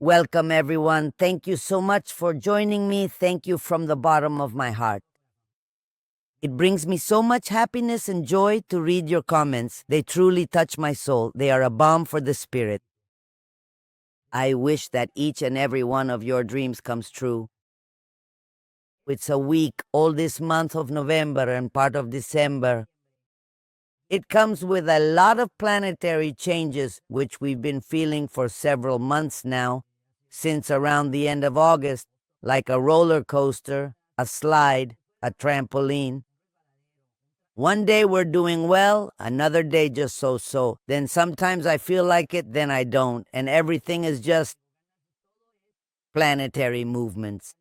Welcome, everyone. Thank you so much for joining me. Thank you from the bottom of my heart. It brings me so much happiness and joy to read your comments. They truly touch my soul. They are a balm for the spirit. I wish that each and every one of your dreams comes true. It's a week, all this month of November and part of December. It comes with a lot of planetary changes, which we've been feeling for several months now, since around the end of August, like a roller coaster, a slide, a trampoline. One day we're doing well, another day just so-so. Then sometimes I feel like it, then I don't, and everything is just planetary movements.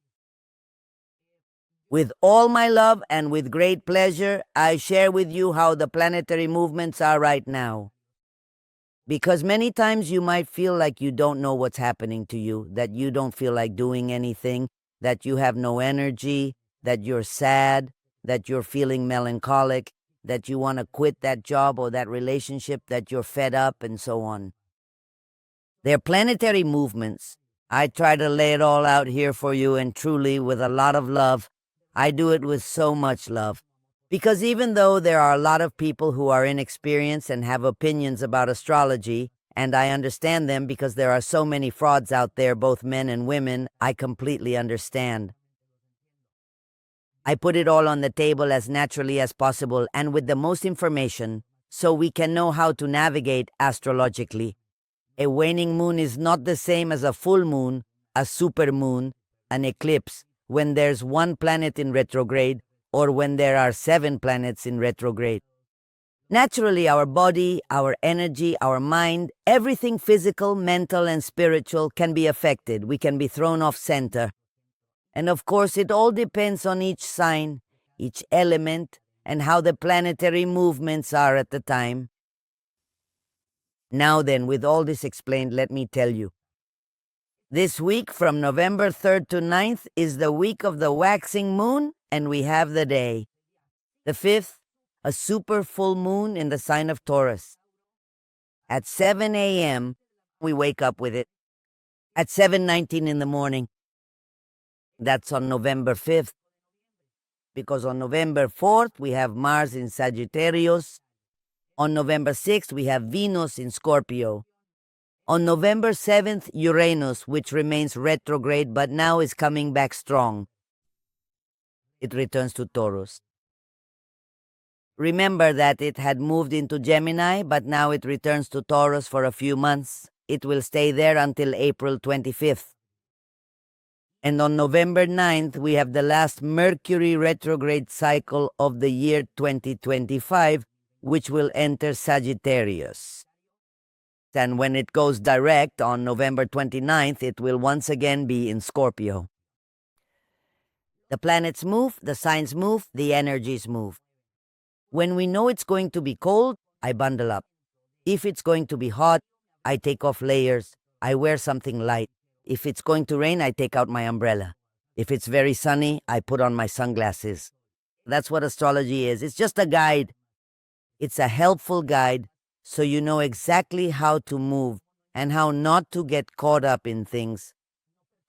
With all my love and with great pleasure, I share with you how the planetary movements are right now. Because many times you might feel like you don't know what's happening to you, that you don't feel like doing anything, that you have no energy, that you're sad, that you're feeling melancholic, that you want to quit that job or that relationship, that you're fed up, and so on. They're planetary movements. I try to lay it all out here for you, and truly, with a lot of love, I do it with so much love. Because even though there are a lot of people who are inexperienced and have opinions about astrology, and I understand them because there are so many frauds out there, both men and women, I completely understand. I put it all on the table as naturally as possible and with the most information, so we can know how to navigate astrologically. A waning moon is not the same as a full moon, a supermoon, an eclipse, when there's one planet in retrograde, or when there are 7 planets in retrograde. Naturally, our body, our energy, our mind, everything physical, mental, and spiritual can be affected. We can be thrown off center. And of course, it all depends on each sign, each element, and how the planetary movements are at the time. Now then, with all this explained, let me tell you. This week, from November 3rd to 9th, is the week of the waxing moon, and we have the day. The 5th, a super full moon in the sign of Taurus. At 7 a.m., we wake up with it. At 7:19 in the morning. That's on November 5th. Because on November 4th, we have Mars in Sagittarius. On November 6th, we have Venus in Scorpio. On November 7th, Uranus, which remains retrograde but now is coming back strong. It returns to Taurus. Remember that it had moved into Gemini, but now it returns to Taurus for a few months. It will stay there until April 25th. And on November 9th, we have the last Mercury retrograde cycle of the year 2025, which will enter Sagittarius. And when it goes direct on November 29th, it will once again be in Scorpio. The planets move, the signs move, the energies move. When we know it's going to be cold, I bundle up. If it's going to be hot, I take off layers. I wear something light. If it's going to rain, I take out my umbrella. If it's very sunny, I put on my sunglasses. That's what astrology is. It's just a guide. It's a helpful guide, so you know exactly how to move and how not to get caught up in things.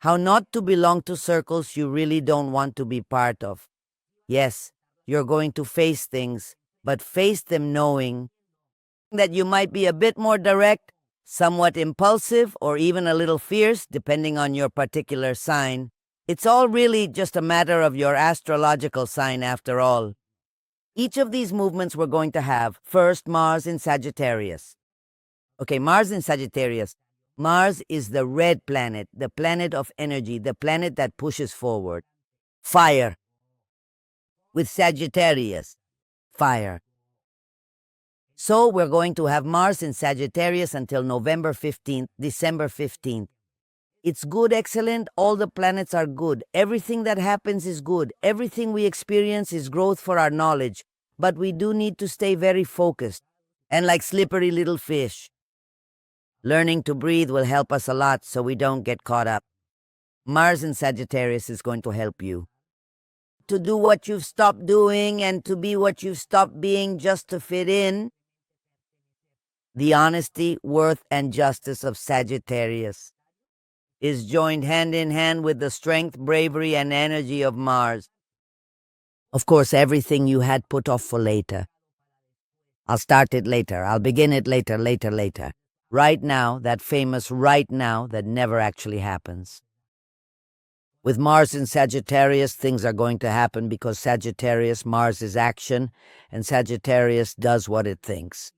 How not to belong to circles you really don't want to be part of. Yes, you're going to face things, but face them knowing that you might be a bit more direct, somewhat impulsive, or even a little fierce, depending on your particular sign. It's all really just a matter of your astrological sign after all. Each of these movements we're going to have. First, Mars in Sagittarius. Okay, Mars in Sagittarius. Mars is the red planet, the planet of energy, the planet that pushes forward. Fire. With Sagittarius, fire. So we're going to have Mars in Sagittarius until November 15th, December 15th. It's good, excellent. All the planets are good. Everything that happens is good. Everything we experience is growth for our knowledge. But we do need to stay very focused and like slippery little fish. Learning to breathe will help us a lot so we don't get caught up. Mars in Sagittarius is going to help you to do what you've stopped doing and to be what you've stopped being just to fit in. The honesty, worth, and justice of Sagittarius. is joined hand in hand with the strength, bravery, and energy of Mars. Of course, everything you had put off for later. I'll start it later. I'll begin it later. Right now, that famous right now that never actually happens. With Mars in Sagittarius, things are going to happen because Sagittarius, Mars is action, and Sagittarius does what it thinks.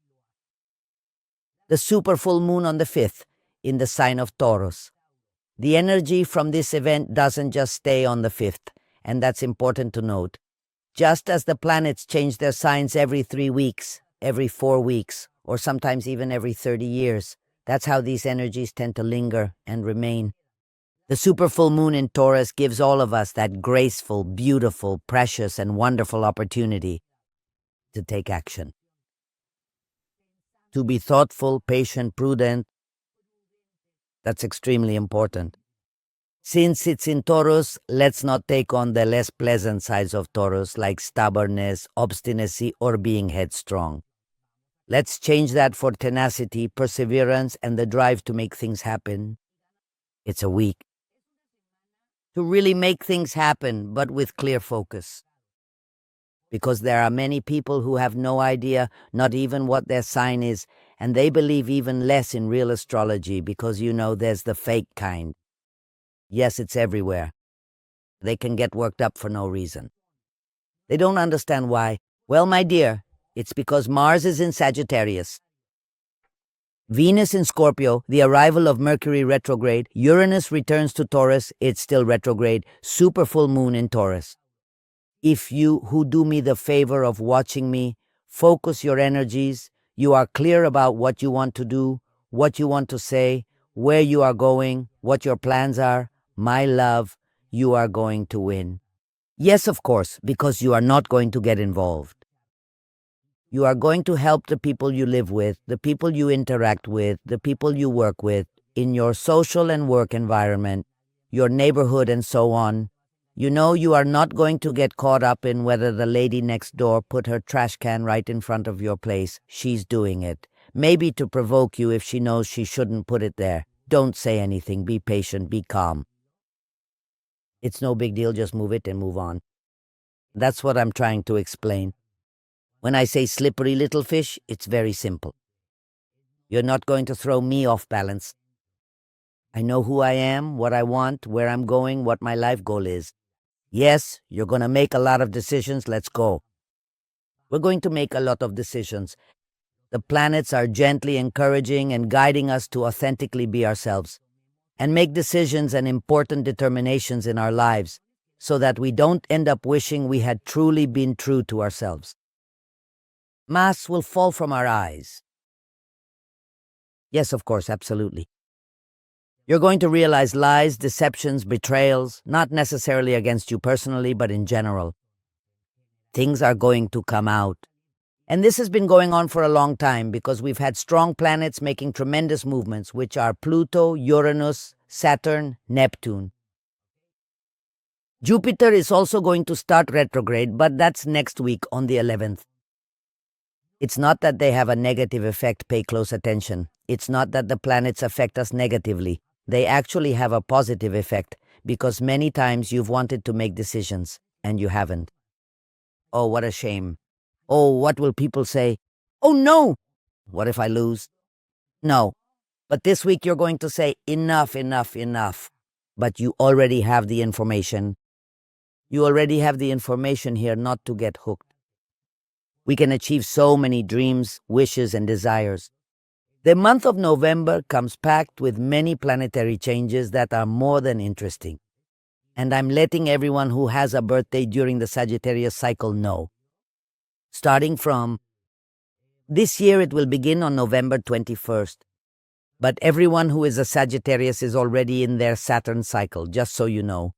The super full moon on the 5th in the sign of Taurus. The energy from this event doesn't just stay on the 5th, and that's important to note. Just as the planets change their signs every 3 weeks, every 4 weeks, or sometimes even every 30 years, that's how these energies tend to linger and remain. The super full moon in Taurus gives all of us that graceful, beautiful, precious, and wonderful opportunity to take action. To be thoughtful, patient, prudent, that's extremely important. Since it's in Taurus, let's not take on the less pleasant sides of Taurus like stubbornness, obstinacy, or being headstrong. Let's change that for tenacity, perseverance, and the drive to make things happen. It's a week to really make things happen, but with clear focus. Because there are many people who have no idea, not even what their sign is, and they believe even less in real astrology because, there's the fake kind. Yes, it's everywhere. They can get worked up for no reason. They don't understand why. Well, my dear, it's because Mars is in Sagittarius, Venus in Scorpio, the arrival of Mercury Retrograde, Uranus returns to Taurus, it's still retrograde, super full moon in Taurus. If you who do me the favor of watching me, focus your energies, you are clear about what you want to do, what you want to say, where you are going, what your plans are, my love, you are going to win. Yes, of course, because you are not going to get involved. You are going to help the people you live with, the people you interact with, the people you work with, in your social and work environment, your neighborhood and so on. You are not going to get caught up in whether the lady next door put her trash can right in front of your place. She's doing it. Maybe to provoke you if she knows she shouldn't put it there. Don't say anything. Be patient. Be calm. It's no big deal. Just move it and move on. That's what I'm trying to explain. When I say slippery little fish, it's very simple. You're not going to throw me off balance. I know who I am, what I want, where I'm going, what my life goal is. Yes, you're going to make a lot of decisions. Let's go. We're going to make a lot of decisions. The planets are gently encouraging and guiding us to authentically be ourselves and make decisions and important determinations in our lives so that we don't end up wishing we had truly been true to ourselves. Masks will fall from our eyes. Yes, of course, absolutely. You're going to realize lies, deceptions, betrayals, not necessarily against you personally, but in general. Things are going to come out. And this has been going on for a long time because we've had strong planets making tremendous movements, which are Pluto, Uranus, Saturn, Neptune. Jupiter is also going to start retrograde, but that's next week on the 11th. It's not that they have a negative effect, pay close attention. It's not that the planets affect us negatively. They actually have a positive effect because many times you've wanted to make decisions and you haven't. Oh, what a shame. Oh, what will people say? Oh, no! What if I lose? No. But this week you're going to say, enough, enough, enough. But you already have the information. You already have the information here not to get hooked. We can achieve so many dreams, wishes, and desires. The month of November comes packed with many planetary changes that are more than interesting. And I'm letting everyone who has a birthday during the Sagittarius cycle know. Starting from this year, it will begin on November 21st. But everyone who is a Sagittarius is already in their Saturn cycle, just so you know.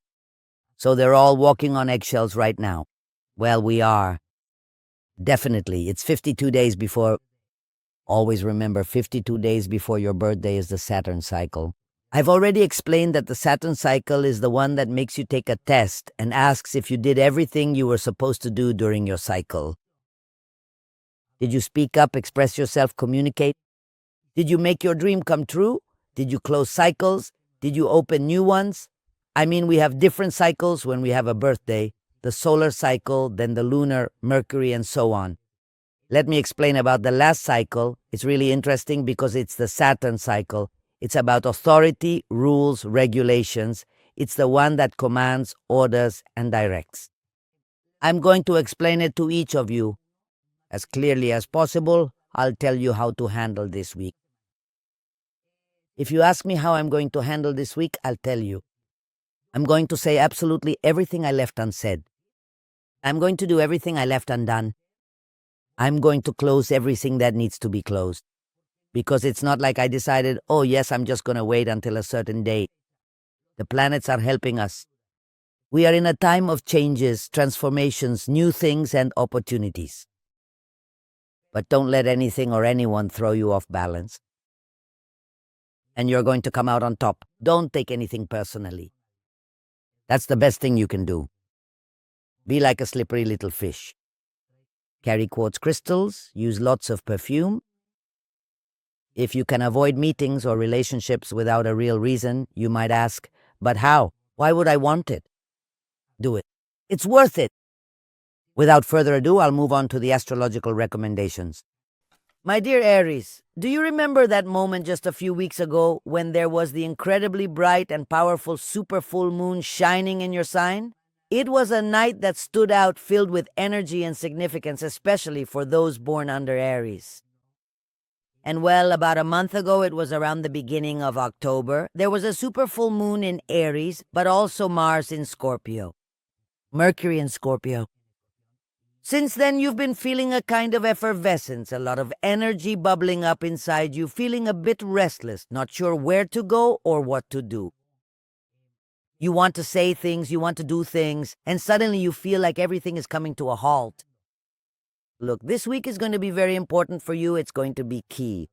So they're all walking on eggshells right now. Well, we are. Definitely. It's 52 days before. Always remember, 52 days before your birthday is the Saturn cycle. I've already explained that the Saturn cycle is the one that makes you take a test and asks if you did everything you were supposed to do during your cycle. Did you speak up, express yourself, communicate? Did you make your dream come true? Did you close cycles? Did you open new ones? I mean, we have different cycles when we have a birthday, the solar cycle, then the lunar, Mercury, and so on. Let me explain about the last cycle. It's really interesting because it's the Saturn cycle. It's about authority, rules, regulations. It's the one that commands, orders, and directs. I'm going to explain it to each of you. As clearly as possible, I'll tell you how to handle this week. If you ask me how I'm going to handle this week, I'll tell you. I'm going to say absolutely everything I left unsaid. I'm going to do everything I left undone. I'm going to close everything that needs to be closed. Because it's not like I decided, oh yes, I'm just going to wait until a certain date. The planets are helping us. We are in a time of changes, transformations, new things, and opportunities. But don't let anything or anyone throw you off balance. And you're going to come out on top. Don't take anything personally. That's the best thing you can do. Be like a slippery little fish. Carry quartz crystals, use lots of perfume. If you can avoid meetings or relationships without a real reason, you might ask, but how? Why would I want it? Do it. It's worth it. Without further ado, I'll move on to the astrological recommendations. My dear Aries, do you remember that moment just a few weeks ago when there was the incredibly bright and powerful super full moon shining in your sign? It was a night that stood out, filled with energy and significance, especially for those born under Aries. And well, about a month ago, it was around the beginning of October, there was a super full moon in Aries, but also Mars in Scorpio. Mercury in Scorpio. Since then, you've been feeling a kind of effervescence, a lot of energy bubbling up inside you, feeling a bit restless, not sure where to go or what to do. You want to say things, you want to do things, and suddenly you feel like everything is coming to a halt. Look, this week is going to be very important for you. It's going to be key.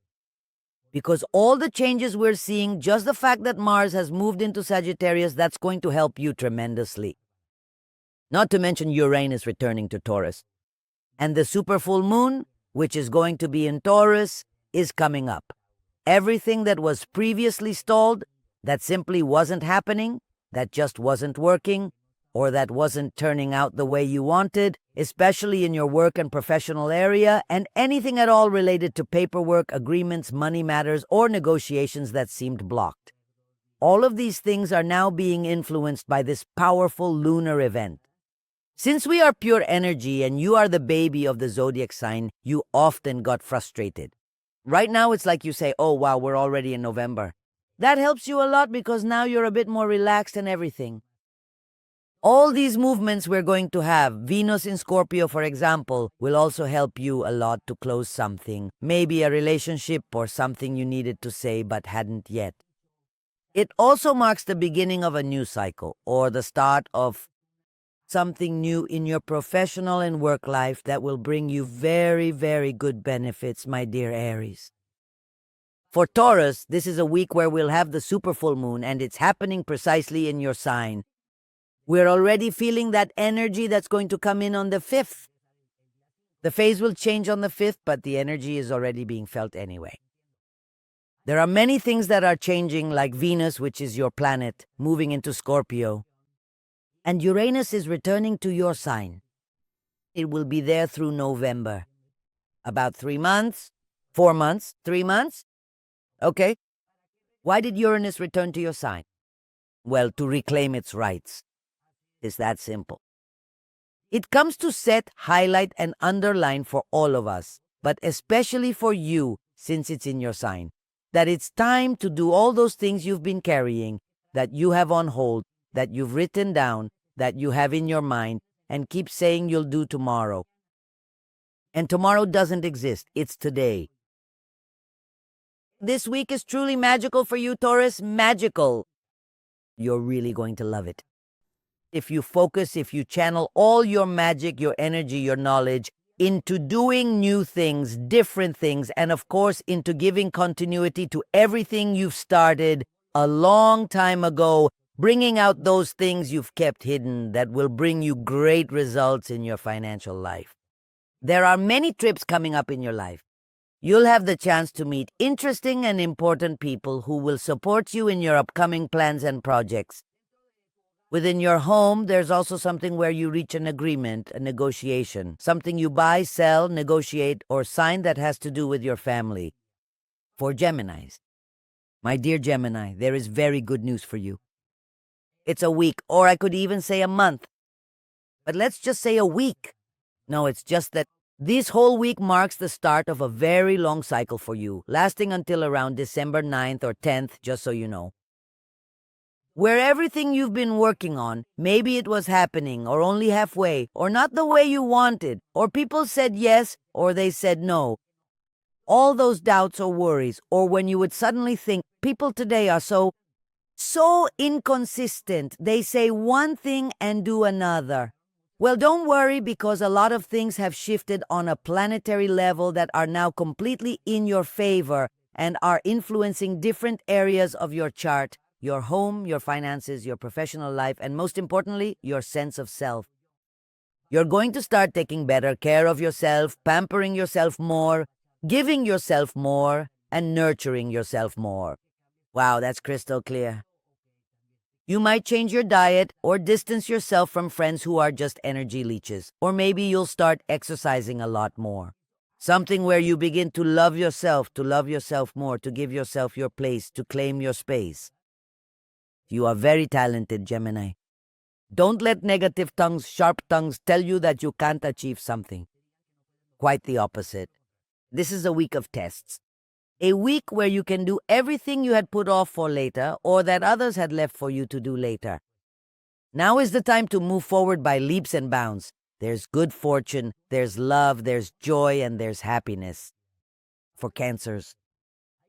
Because all the changes we're seeing, just the fact that Mars has moved into Sagittarius, that's going to help you tremendously. Not to mention Uranus returning to Taurus. And the super full moon, which is going to be in Taurus, is coming up. Everything that was previously stalled, that simply wasn't happening, that just wasn't working, or that wasn't turning out the way you wanted, especially in your work and professional area, and anything at all related to paperwork, agreements, money matters, or negotiations that seemed blocked. All of these things are now being influenced by this powerful lunar event. Since we are pure energy and you are the baby of the zodiac sign, you often got frustrated. Right now, it's like you say, oh wow, we're already in November. That helps you a lot because now you're a bit more relaxed and everything. All these movements we're going to have, Venus in Scorpio, for example, will also help you a lot to close something, maybe a relationship or something you needed to say but hadn't yet. It also marks the beginning of a new cycle or the start of something new in your professional and work life that will bring you very, very good benefits, my dear Aries. For Taurus, this is a week where we'll have the super full moon, and it's happening precisely in your sign. We're already feeling that energy that's going to come in on the 5th. The phase will change on the 5th, but the energy is already being felt anyway. There are many things that are changing, like Venus, which is your planet, moving into Scorpio. And Uranus is returning to your sign. It will be there through November. About 3 months? 4 months? 3 months? Okay. Why did Uranus return to your sign? Well, to reclaim its rights. It's that simple. It comes to set, highlight, and underline for all of us, but especially for you, since it's in your sign, that it's time to do all those things you've been carrying, that you have on hold, that you've written down, that you have in your mind, and keep saying you'll do tomorrow. And tomorrow doesn't exist. It's today. This week is truly magical for you, Taurus. Magical. You're really going to love it. If you focus, if you channel all your magic, your energy, your knowledge into doing new things, different things, and of course into giving continuity to everything you've started a long time ago, bringing out those things you've kept hidden that will bring you great results in your financial life. There are many trips coming up in your life. You'll have the chance to meet interesting and important people who will support you in your upcoming plans and projects. Within your home, there's also something where you reach an agreement, a negotiation, something you buy, sell, negotiate, or sign that has to do with your family. For Geminis, my dear Gemini, there is very good news for you. It's a week, or I could even say a month. But let's just say a week. No, it's just that this whole week marks the start of a very long cycle for you, lasting until around December 9th or 10th, just so you know. Where everything you've been working on, maybe it was happening or only halfway, or not the way you wanted, or people said yes or they said no. All those doubts or worries, or when you would suddenly think people today are so inconsistent. They say one thing and do another. Well, don't worry, because a lot of things have shifted on a planetary level that are now completely in your favor and are influencing different areas of your chart. Your home, your finances, your professional life, and most importantly, your sense of self. You're going to start taking better care of yourself, pampering yourself more, giving yourself more, and nurturing yourself more. Wow, that's crystal clear. You might change your diet or distance yourself from friends who are just energy leeches. Or maybe you'll start exercising a lot more. Something where you begin to love yourself more, to give yourself your place, to claim your space. You are very talented, Gemini. Don't let negative tongues, sharp tongues tell you that you can't achieve something. Quite the opposite. This is a week of tests. A week where you can do everything you had put off for later or that others had left for you to do later. Now is the time to move forward by leaps and bounds. There's good fortune, there's love, there's joy, and there's happiness. For Cancers,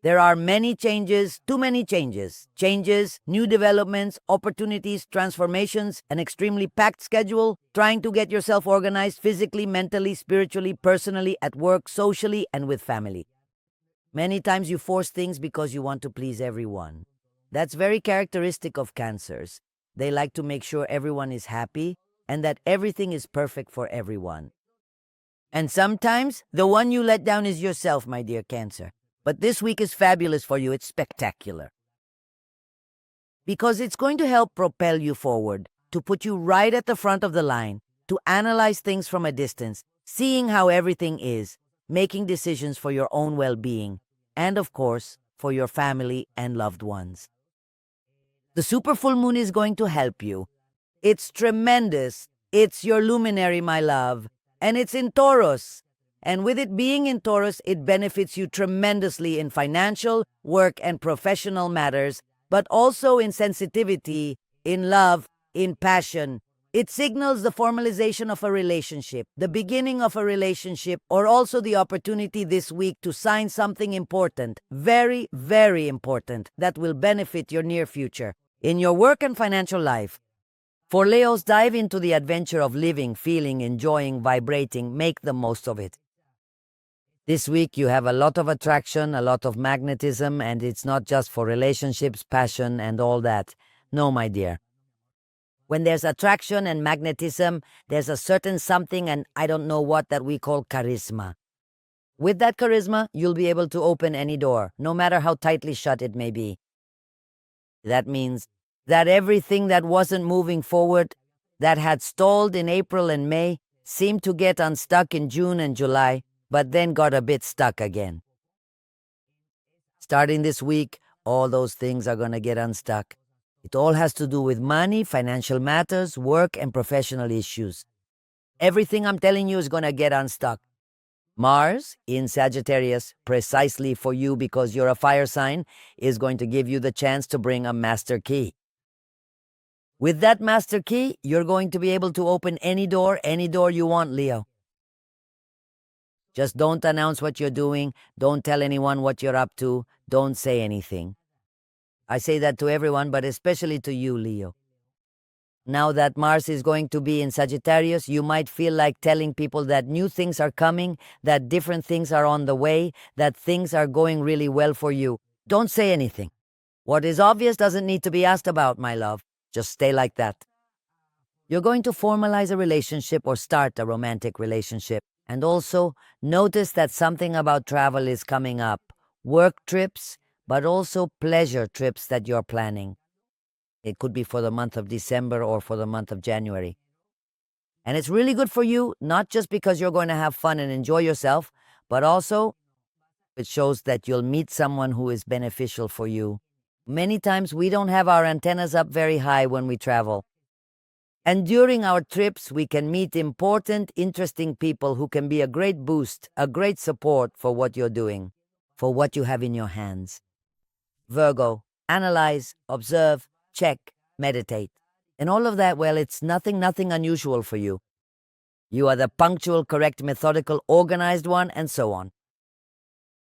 there are many changes, too many changes. Changes, new developments, opportunities, transformations, an extremely packed schedule, trying to get yourself organized physically, mentally, spiritually, personally, at work, socially, and with family. Many times you force things because you want to please everyone. That's very characteristic of Cancers. They like to make sure everyone is happy and that everything is perfect for everyone. And sometimes the one you let down is yourself, my dear Cancer. But this week is fabulous for you. It's spectacular. Because it's going to help propel you forward, to put you right at the front of the line, to analyze things from a distance, seeing how everything is, making decisions for your own well-being, and of course, for your family and loved ones. The super full moon is going to help you. It's tremendous. It's your luminary, my love. And it's in Taurus. And with it being in Taurus, it benefits you tremendously in financial, work, and professional matters, but also in sensitivity, in love, in passion. It signals the formalization of a relationship, the beginning of a relationship, or also the opportunity this week to sign something important, very, very important, that will benefit your near future, in your work and financial life. For Leos, dive into the adventure of living, feeling, enjoying, vibrating, make the most of it. This week you have a lot of attraction, a lot of magnetism, and it's not just for relationships, passion, and all that. No, my dear. When there's attraction and magnetism, there's a certain something, and I don't know what, that we call charisma. With that charisma, you'll be able to open any door, no matter how tightly shut it may be. That means that everything that wasn't moving forward, that had stalled in April and May, seemed to get unstuck in June and July, but then got a bit stuck again. Starting this week, all those things are going to get unstuck. It all has to do with money, financial matters, work, and professional issues. Everything I'm telling you is going to get unstuck. Mars, in Sagittarius, precisely for you because you're a fire sign, is going to give you the chance to bring a master key. With that master key, you're going to be able to open any door you want, Leo. Just don't announce what you're doing, don't tell anyone what you're up to, don't say anything. I say that to everyone, but especially to you, Leo. Now that Mars is going to be in Sagittarius, you might feel like telling people that new things are coming, that different things are on the way, that things are going really well for you. Don't say anything. What is obvious doesn't need to be asked about, my love. Just stay like that. You're going to formalize a relationship or start a romantic relationship. And also, notice that something about travel is coming up. Work trips, but also pleasure trips that you're planning. It could be for the month of December or for the month of January. And it's really good for you, not just because you're going to have fun and enjoy yourself, but also it shows that you'll meet someone who is beneficial for you. Many times we don't have our antennas up very high when we travel. And during our trips, we can meet important, interesting people who can be a great boost, a great support for what you're doing, for what you have in your hands. Virgo, analyze, observe, check, meditate. And all of that, well, it's nothing unusual for you. You are the punctual, correct, methodical, organized one, and so on.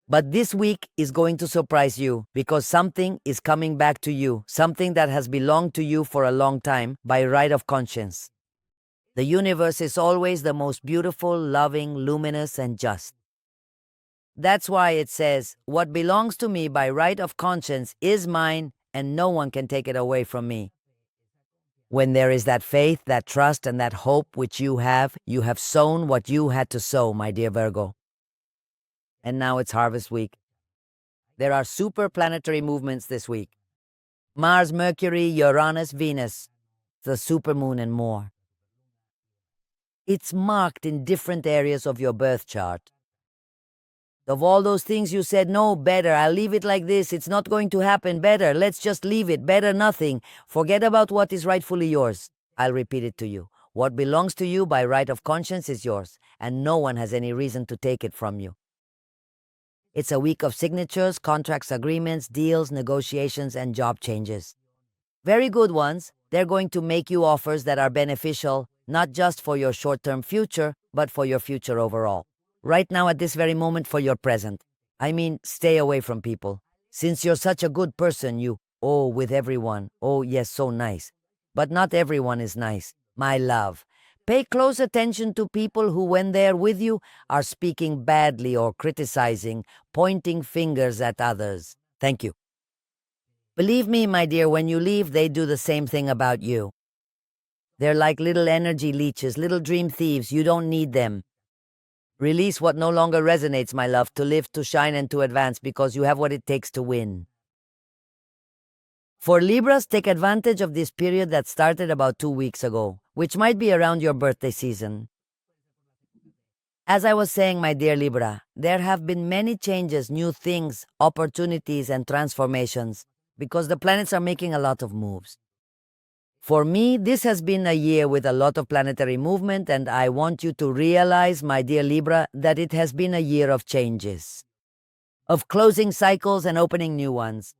But this week is going to surprise you because something is coming back to you, something that has belonged to you for a long time by right of conscience. The universe is always the most beautiful, loving, luminous, and just. That's why it says, "What belongs to me by right of conscience is mine, and no one can take it away from me." When there is that faith, that trust, and that hope which you have sown what you had to sow, my dear Virgo. And now it's harvest week. There are super planetary movements this week. Mars, Mercury, Uranus, Venus, the supermoon, and more. It's marked in different areas of your birth chart. Of all those things you said, no, better, I'll leave it like this, it's not going to happen, better, let's just leave it, better nothing, forget about what is rightfully yours. I'll repeat it to you. What belongs to you by right of conscience is yours, and no one has any reason to take it from you. It's a week of signatures, contracts, agreements, deals, negotiations, and job changes. Very good ones. They're going to make you offers that are beneficial, not just for your short-term future, but for your future overall. Right now, at this very moment, for your present. I mean, stay away from people. Since you're such a good person, with everyone. Oh, yes, so nice. But not everyone is nice. My love. Pay close attention to people who, when they're with you, are speaking badly or criticizing, pointing fingers at others. Thank you. Believe me, my dear, when you leave, they do the same thing about you. They're like little energy leeches, little dream thieves. You don't need them. Release what no longer resonates, my love, to live, to shine, and to advance, because you have what it takes to win. For Libras, take advantage of this period that started about 2 weeks ago, which might be around your birthday season. As I was saying, my dear Libra, there have been many changes, new things, opportunities, and transformations, because the planets are making a lot of moves. For me, this has been a year with a lot of planetary movement, and I want you to realize, my dear Libra, that it has been a year of changes, of closing cycles and opening new ones.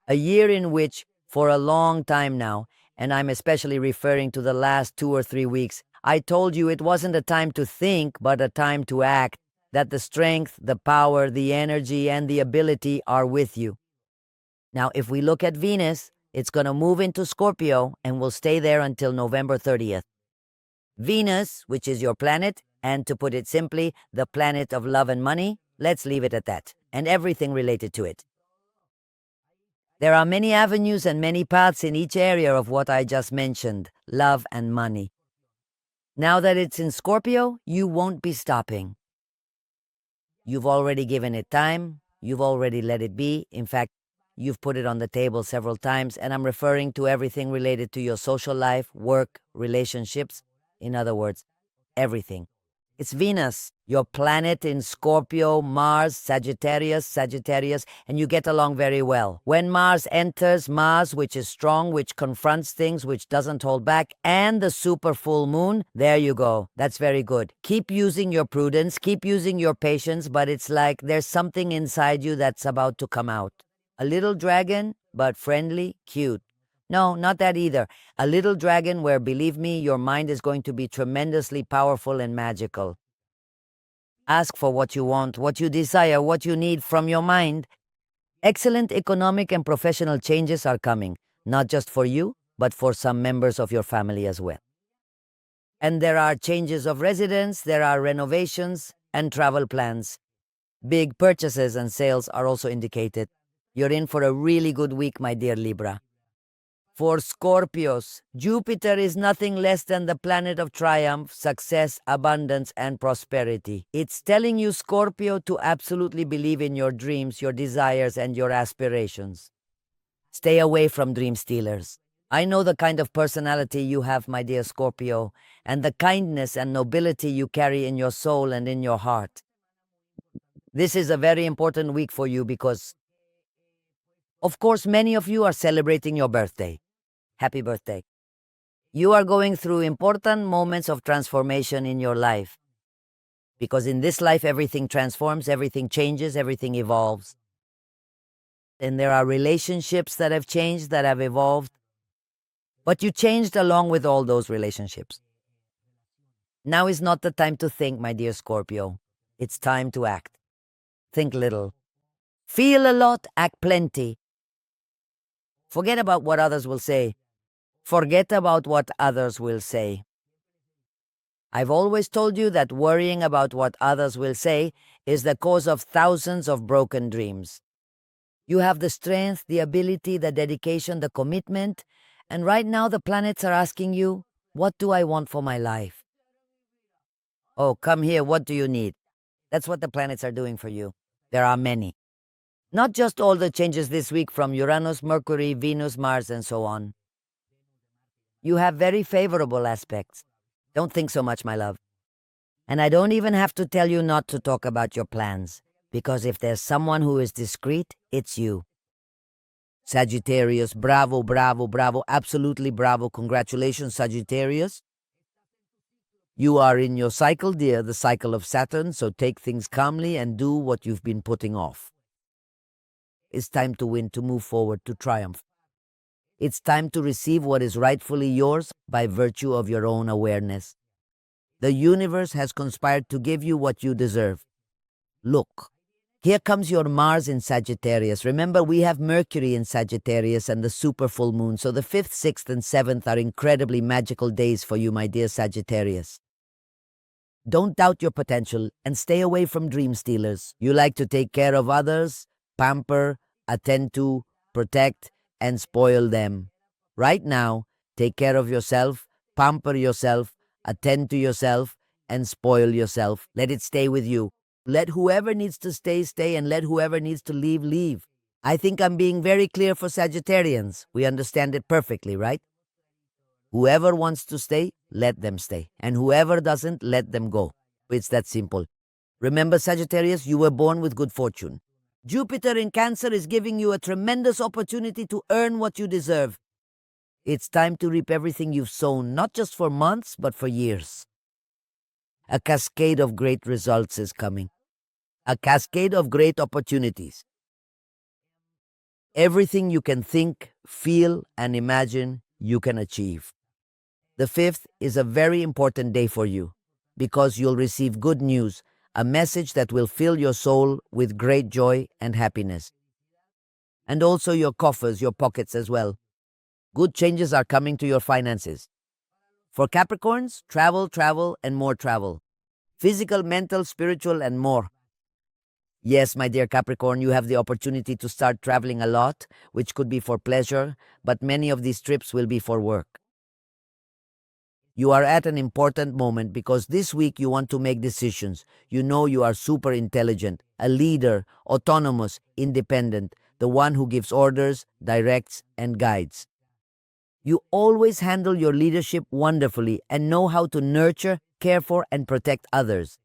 A year in which, for a long time now, and I'm especially referring to the last 2 or 3 weeks, I told you it wasn't a time to think, but a time to act, that the strength, the power, the energy, and the ability are with you. Now, if we look at Venus, it's going to move into Scorpio and will stay there until November 30th. Venus, which is your planet, and to put it simply, the planet of love and money, let's leave it at that, and everything related to it. There are many avenues and many paths in each area of what I just mentioned, love and money. Now that it's in Scorpio, you won't be stopping. You've already given it time, you've already let it be. In fact, you've put it on the table several times, and I'm referring to everything related to your social life, work, relationships. In other words, everything. It's Venus, your planet in Scorpio, Mars, Sagittarius, and you get along very well. When Mars enters, Mars, which is strong, which confronts things, which doesn't hold back, and the super full moon, there you go. That's very good. Keep using your prudence, keep using your patience, but it's like there's something inside you that's about to come out. A little dragon, but friendly, cute. No, not that either. A little dragon where, believe me, your mind is going to be tremendously powerful and magical. Ask for what you want, what you desire, what you need from your mind. Excellent economic and professional changes are coming, not just for you, but for some members of your family as well. And there are changes of residence, there are renovations and travel plans. Big purchases and sales are also indicated. You're in for a really good week, my dear Libra. For Scorpios, Jupiter is nothing less than the planet of triumph, success, abundance, and prosperity. It's telling you, Scorpio, to absolutely believe in your dreams, your desires, and your aspirations. Stay away from dream stealers. I know the kind of personality you have, my dear Scorpio, and the kindness and nobility you carry in your soul and in your heart. This is a very important week for you because, of course, many of you are celebrating your birthday. Happy birthday. You are going through important moments of transformation in your life. Because in this life, everything transforms, everything changes, everything evolves. And there are relationships that have changed, that have evolved. But you changed along with all those relationships. Now is not the time to think, my dear Scorpio. It's time to act. Think little. Feel a lot, act plenty. Forget about what others will say. Forget about what others will say. I've always told you that worrying about what others will say is the cause of thousands of broken dreams. You have the strength, the ability, the dedication, the commitment, and right now the planets are asking you, what do I want for my life? Oh, come here, what do you need? That's what the planets are doing for you. There are many. Not just all the changes this week from Uranus, Mercury, Venus, Mars, and so on. You have very favorable aspects. Don't think so much, my love. And I don't even have to tell you not to talk about your plans, because if there's someone who is discreet, it's you. Sagittarius, bravo, bravo, bravo, absolutely bravo. Congratulations, Sagittarius. You are in your cycle, dear, the cycle of Saturn, so take things calmly and do what you've been putting off. It's time to win, to move forward, to triumph. It's time to receive what is rightfully yours by virtue of your own awareness. The universe has conspired to give you what you deserve. Look, here comes your Mars in Sagittarius. Remember, we have Mercury in Sagittarius and the super full moon, so the 5th, 6th, and 7th are incredibly magical days for you, my dear Sagittarius. Don't doubt your potential and stay away from dream stealers. You like to take care of others, pamper, attend to, protect, and spoil them. Right now, take care of yourself, pamper yourself, attend to yourself, and spoil yourself. Let it stay with you. Let whoever needs to stay, stay, and let whoever needs to leave, leave. I think I'm being very clear for Sagittarians. We understand it perfectly, right? Whoever wants to stay, let them stay. And whoever doesn't, let them go. It's that simple. Remember, Sagittarius, you were born with good fortune. Jupiter in Cancer is giving you a tremendous opportunity to earn what you deserve. It's time to reap everything you've sown, not just for months, but for years. A cascade of great results is coming. A cascade of great opportunities. Everything you can think, feel, and imagine, you can achieve. The 5th is a very important day for you because you'll receive good news, a message that will fill your soul with great joy and happiness. And also your coffers, your pockets as well. Good changes are coming to your finances. For Capricorns, travel, travel, and more travel. Physical, mental, spiritual, and more. Yes, my dear Capricorn, you have the opportunity to start traveling a lot, which could be for pleasure, but many of these trips will be for work. You are at an important moment because this week you want to make decisions. You know you are super intelligent, a leader, autonomous, independent, the one who gives orders, directs, and guides. You always handle your leadership wonderfully and know how to nurture, care for, and protect others.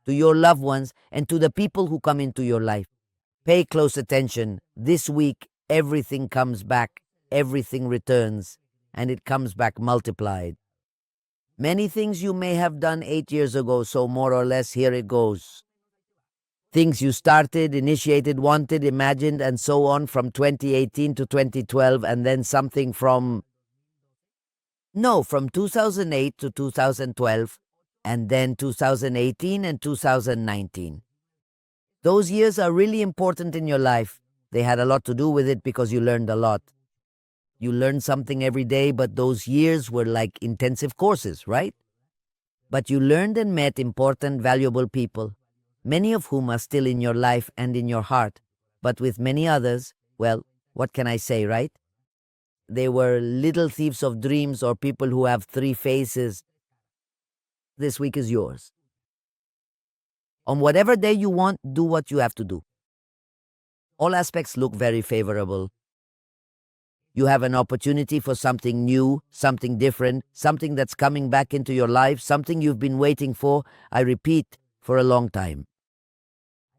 To your loved ones and to the people who come into your life. Pay close attention. This week, everything comes back, everything returns, and it comes back multiplied. Many things you may have done 8 years ago, so more or less here it goes. Things you started, initiated, wanted, imagined, and so on from 2018 to 2012, and then something from 2008 to 2012, and then 2018 and 2019. Those years are really important in your life. They had a lot to do with it because you learned a lot. You learned something every day, but those years were like intensive courses, right? But you learned and met important, valuable people, many of whom are still in your life and in your heart. But with many others, well, what can I say, right? they were little thieves of dreams or people who have three faces. This week is yours. On whatever day you want, do what you have to do. All aspects look very favorable. You have an opportunity for something new, something different, something that's coming back into your life, something you've been waiting for, I repeat, for a long time.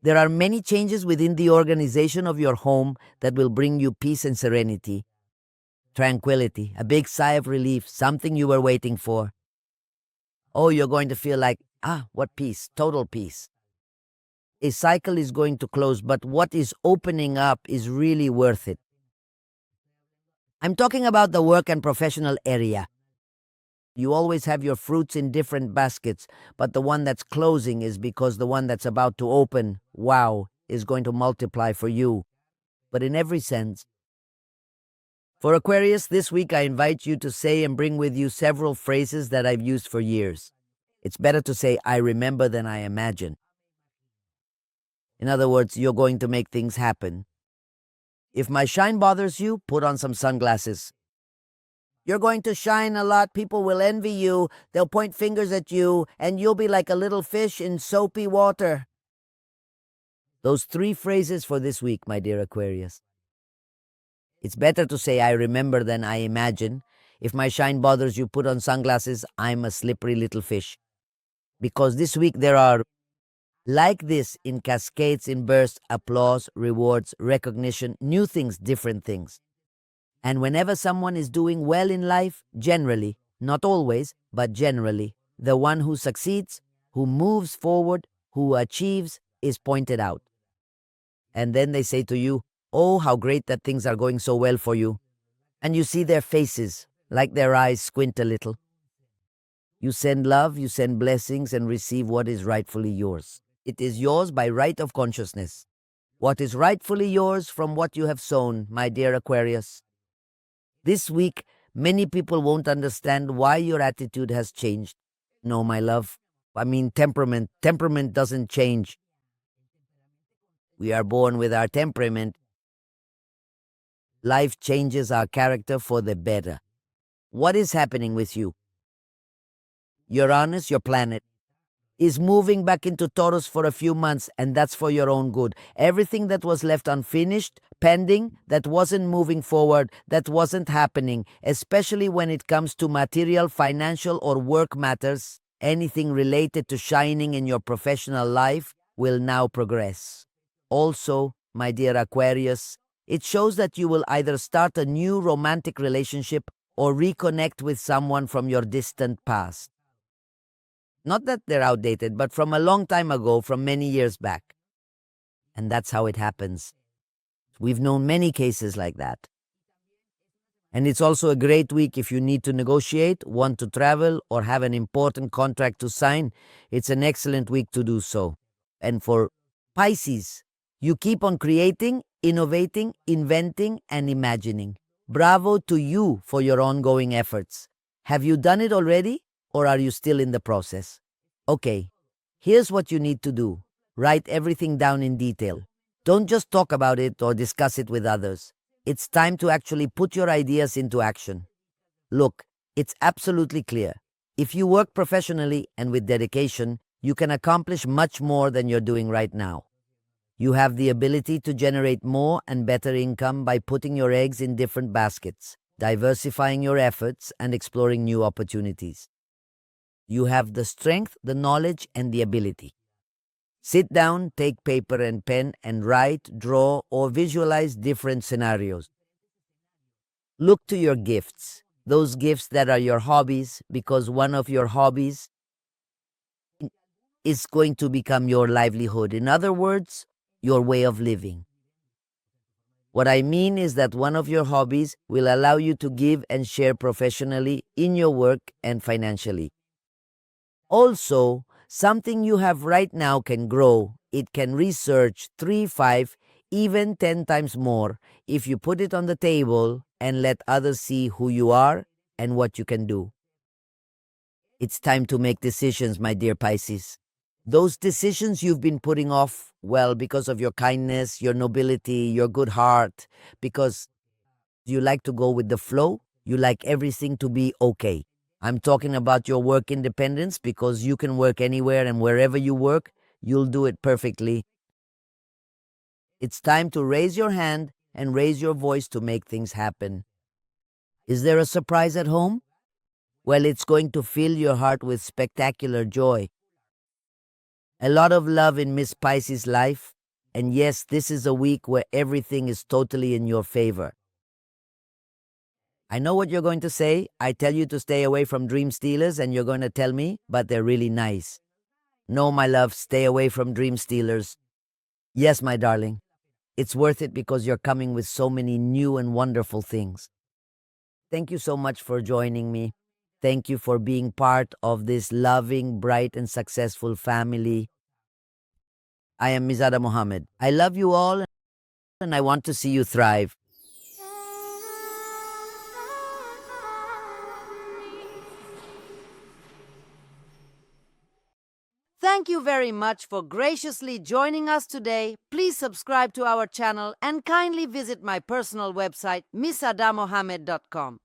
There are many changes within the organization of your home that will bring you peace and serenity, tranquility, a big sigh of relief, something you were waiting for. Oh, you're going to feel like, what peace, total peace. A cycle is going to close, but what is opening up is really worth it. I'm talking about the work and professional area. You always have your fruits in different baskets, but the one that's closing is because the one that's about to open, wow, is going to multiply for you. But in every sense. For Aquarius, this week I invite you to say and bring with you several phrases that I've used for years. It's better to say, I remember than I imagine. In other words, you're going to make things happen. If my shine bothers you, put on some sunglasses. You're going to shine a lot, people will envy you, they'll point fingers at you, and you'll be like a little fish in soapy water. Those three phrases for this week, my dear Aquarius. It's better to say, I remember than I imagine. If my shine bothers you, put on sunglasses, I'm a slippery little fish. Because this week there are, like this, in cascades, in bursts, applause, rewards, recognition, new things, different things. And whenever someone is doing well in life, generally, not always, but generally, the one who succeeds, who moves forward, who achieves, is pointed out. And then they say to you, oh, how great that things are going so well for you. And you see their faces, like their eyes squint a little. You send love, you send blessings, and receive what is rightfully yours. It is yours by right of consciousness. What is rightfully yours from what you have sown, my dear Aquarius. This week, many people won't understand why your attitude has changed. No, my love. I mean temperament. Temperament doesn't change. We are born with our temperament. Life changes our character for the better. What is happening with you? Uranus, your planet, is moving back into Taurus for a few months, and that's for your own good. Everything that was left unfinished, pending, that wasn't moving forward, that wasn't happening, especially when it comes to material, financial, or work matters, anything related to shining in your professional life will now progress. Also, my dear Aquarius, it shows that you will either start a new romantic relationship or reconnect with someone from your distant past. Not that they're outdated, but from a long time ago, from many years back. And that's how it happens. We've known many cases like that. And it's also a great week if you need to negotiate, want to travel, or have an important contract to sign. It's an excellent week to do so. And for Pisces, you keep on creating, innovating, inventing, and imagining. Bravo to you for your ongoing efforts. Have you done it already? Or are you still in the process? Okay, here's what you need to do. Write everything down in detail. Don't just talk about it or discuss it with others. It's time to actually put your ideas into action. Look, it's absolutely clear. If you work professionally and with dedication, you can accomplish much more than you're doing right now. You have the ability to generate more and better income by putting your eggs in different baskets, diversifying your efforts, and exploring new opportunities. You have the strength, the knowledge, and the ability. Sit down, take paper and pen, and write, draw, or visualize different scenarios. Look to your gifts, those gifts that are your hobbies, because one of your hobbies is going to become your livelihood. In other words, your way of living. What I mean is that one of your hobbies will allow you to give and share professionally in your work and financially. Also, something you have right now can grow. It can research 3, 5, even 10 times more if you put it on the table and let others see who you are and what you can do. It's time to make decisions, my dear Pisces. Those decisions you've been putting off, well, because of your kindness, your nobility, your good heart, because You like to go with the flow. You like everything to be okay. I'm talking about your work independence because you can work anywhere, and wherever you work, you'll do it perfectly. It's time to raise your hand and raise your voice to make things happen. Is there a surprise at home? Well, it's going to fill your heart with spectacular joy. A lot of love in Miss Pisces' life. And yes, this is a week where everything is totally in your favor. I know what you're going to say. I tell you to stay away from dream stealers, and you're going to tell me, but they're really nice. No, my love, stay away from dream stealers. Yes, my darling. It's worth it because you're coming with so many new and wonderful things. Thank you so much for joining me. Thank you for being part of this loving, bright, and successful family. I am Mizada Mohamed. I love you all, and I want to see you thrive. Thank you very much for graciously joining us today. Please subscribe to our channel and kindly visit my personal website, Mizadamohamed.com.